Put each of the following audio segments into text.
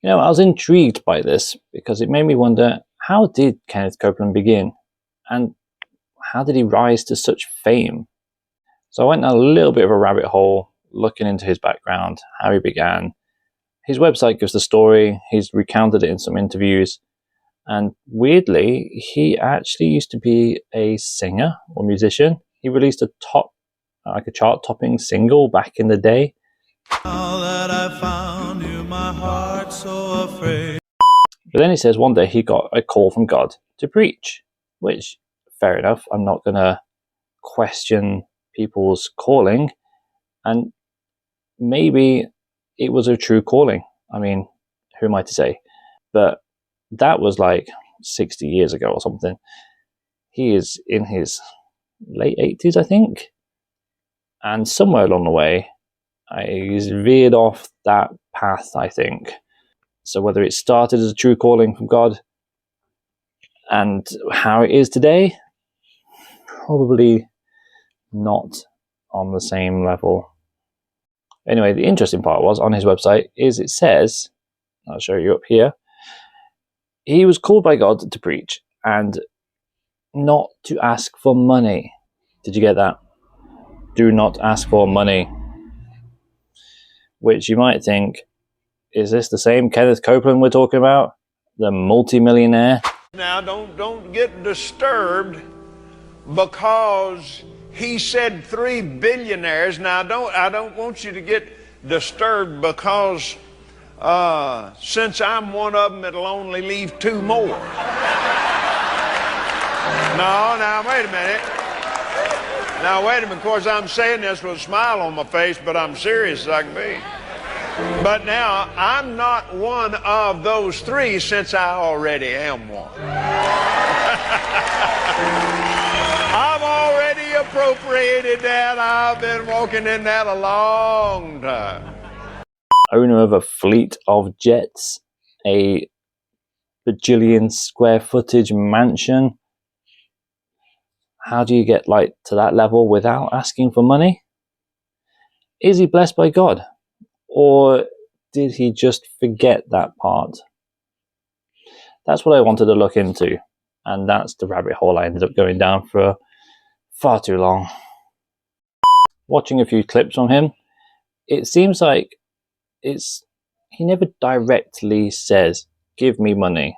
I was intrigued by this because it made me wonder, how did Kenneth Copeland begin? And how did he rise to such fame? So I went down a little bit of a rabbit hole, looking into his background, how he began. His website gives the story. He's recounted it in some interviews. And weirdly, he actually used to be a singer or musician. He released a chart-topping single back in the day. Now that I found you, my heart so afraid. But then he says one day he got a call from God to preach, which, fair enough, I'm not going to question people's calling. And maybe it was a true calling. I mean, who am I to say? But that was like 60 years ago or something. He is in his late 80s, I think. And somewhere along the way, he's veered off that path, I think. So whether it started as a true calling from God and how it is today, probably not on the same level. Anyway, the interesting part was on his website is it says, I'll show you up here, he was called by God to preach and not to ask for money. Did you get that? Do not ask for money. Which you might think, is this the same Kenneth Copeland we're talking about? The multi-millionaire? Now don't get disturbed because he said 3 billionaires. Now I don't want you to get disturbed because since I'm one of them, it'll only leave 2 more. Now wait a minute. Of course, I'm saying this with a smile on my face, but I'm serious as I can be. But now, I'm not one of those 3 since I already am one. I've already appropriated that. I've been walking in that a long time. Owner of a fleet of jets, a bajillion square footage mansion. How do you get to that level without asking for money? Is he blessed by God? Or did he just forget that part? That's what I wanted to look into. And that's the rabbit hole I ended up going down for far too long. Watching a few clips from him, it seems like he never directly says, give me money,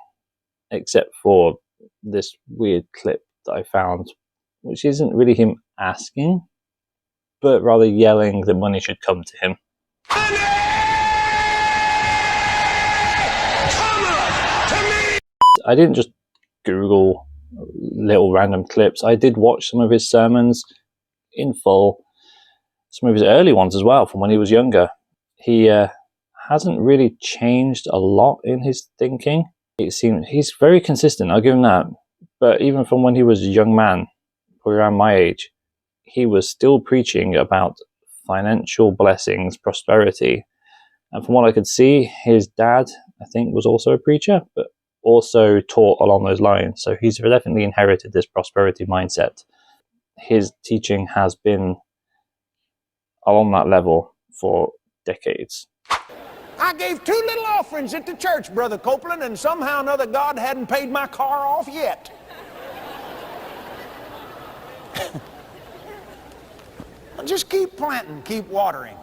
except for this weird clip that I found, which isn't really him asking, but rather yelling that money should come to him. I didn't just Google little random clips. I did watch some of his sermons in full, some of his early ones as well, from when he was younger. He hasn't really changed a lot in his thinking. It seems he's very consistent, I'll give him that. But even from when he was a young man, probably around my age, he was still preaching about financial blessings, prosperity. And from what I could see, his dad, I think, was also a preacher, but also taught along those lines. So he's definitely inherited this prosperity mindset. His teaching has been along that level for decades. I gave 2 little offerings at the church, Brother Copeland, and somehow or another God hadn't paid my car off yet. Just keep planting, keep watering.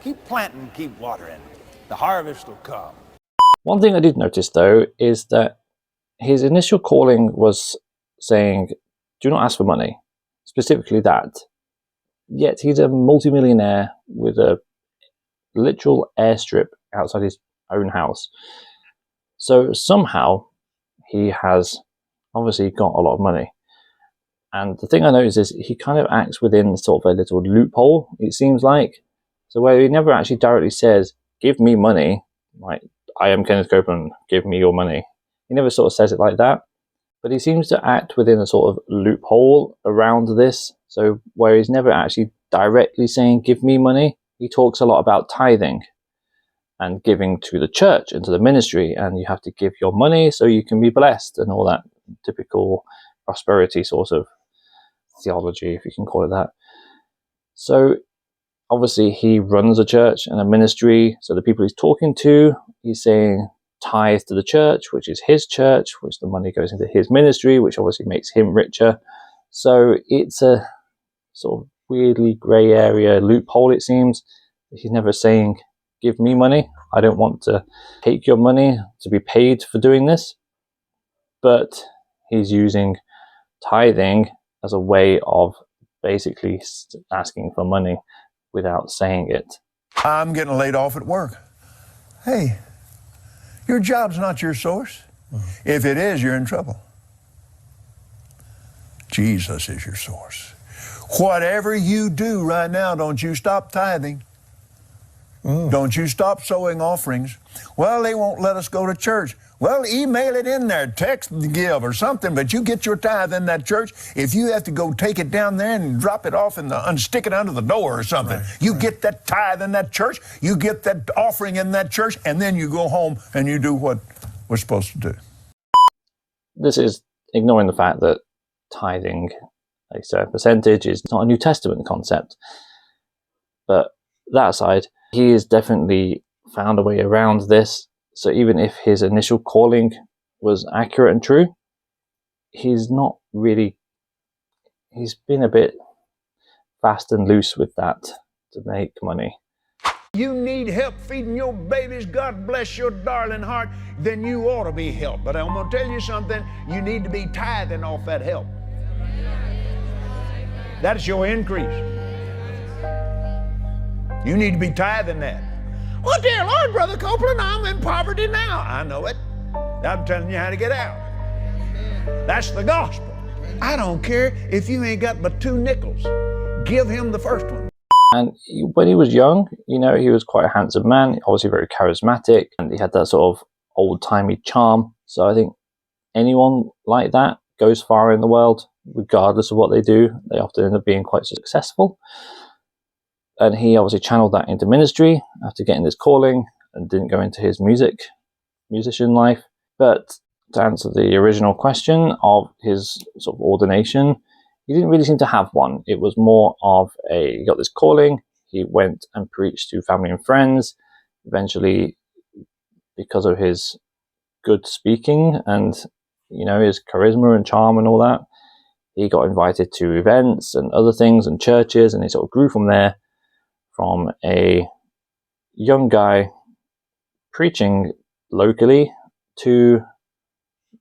Keep planting, keep watering. The harvest will come. One thing I did notice, though, is that his initial calling was saying, do not ask for money, specifically that. Yet he's a multimillionaire with a literal airstrip outside his own house. So somehow he has obviously got a lot of money. And the thing I noticed is he kind of acts within sort of a little loophole, it seems like. So where he never actually directly says, give me money, like, I am Kenneth Copeland, give me your money. He never sort of says it like that. But he seems to act within a sort of loophole around this. So where he's never actually directly saying, give me money, he talks a lot about tithing and giving to the church and to the ministry. And you have to give your money so you can be blessed and all that typical prosperity sort of theology, if you can call it that. So obviously he runs a church and a ministry. So the people he's talking to, he's saying, tithe to the church, which is his church, which the money goes into his ministry, which obviously makes him richer. So it's a sort of weirdly grey area loophole, it seems. He's never saying, give me money. I don't want to take your money to be paid for doing this. But he's using tithing as a way of basically asking for money without saying it. I'm getting laid off at work. Hey, your job's not your source. If it is, you're in trouble. Jesus is your source. Whatever you do right now, don't you stop tithing. Don't you stop sowing offerings. Well, they won't let us go to church. Well, email it in there, text give or something, but you get your tithe in that church. If you have to go take it down there and drop it off and stick it under the door or something, you get that tithe in that church, you get that offering in that church, and then you go home and you do what we're supposed to do. This is ignoring the fact that tithing, a certain percentage, is not a New Testament concept. But that aside, he has definitely found a way around this. So even if his initial calling was accurate and true, he's not really, he's been a bit fast and loose with that to make money. You need help feeding your babies, God bless your darling heart, then you ought to be helped. But I'm going to tell you something, you need to be tithing off that help. That's your increase. You need to be tithing that. Well, dear Lord, Brother Copeland, I'm in poverty now. I know it. I'm telling you how to get out. That's the gospel. I don't care if you ain't got but 2 nickels. Give him the first one. And when he was young, you know, he was quite a handsome man, obviously very charismatic, and he had that sort of old-timey charm. So I think anyone like that goes far in the world, regardless of what they do. They often end up being quite successful. And he obviously channeled that into ministry after getting this calling and didn't go into his musician life. But to answer the original question of his sort of ordination, he didn't really seem to have one. It was more of he got this calling, he went and preached to family and friends. Eventually, because of his good speaking and, you know, his charisma and charm and all that, he got invited to events and other things and churches, and he sort of grew from there, from a young guy preaching locally to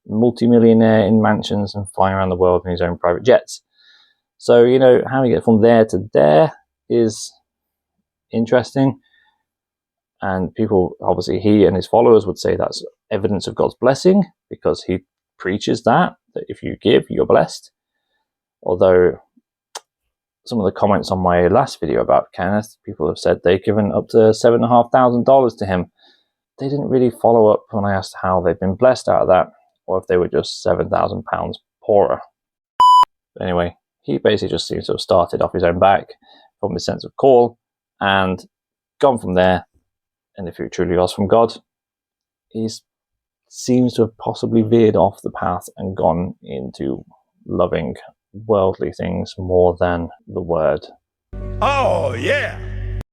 multimillionaire in mansions and flying around the world in his own private jets. So, you know, how he get from there to there is interesting. And people, obviously, he and his followers would say that's evidence of God's blessing, because he preaches that if you give, you're blessed. Although some of the comments on my last video about Kenneth, people have said they've given up to $7,500 to him. They didn't really follow up when I asked how they've been blessed out of that, or if they were just £7,000 poorer. Anyway, he basically just seems to have started off his own back from the sense of call and gone from there. And if it truly was from God, he seems to have possibly veered off the path and gone into loving worldly things more than the word. Oh, yeah.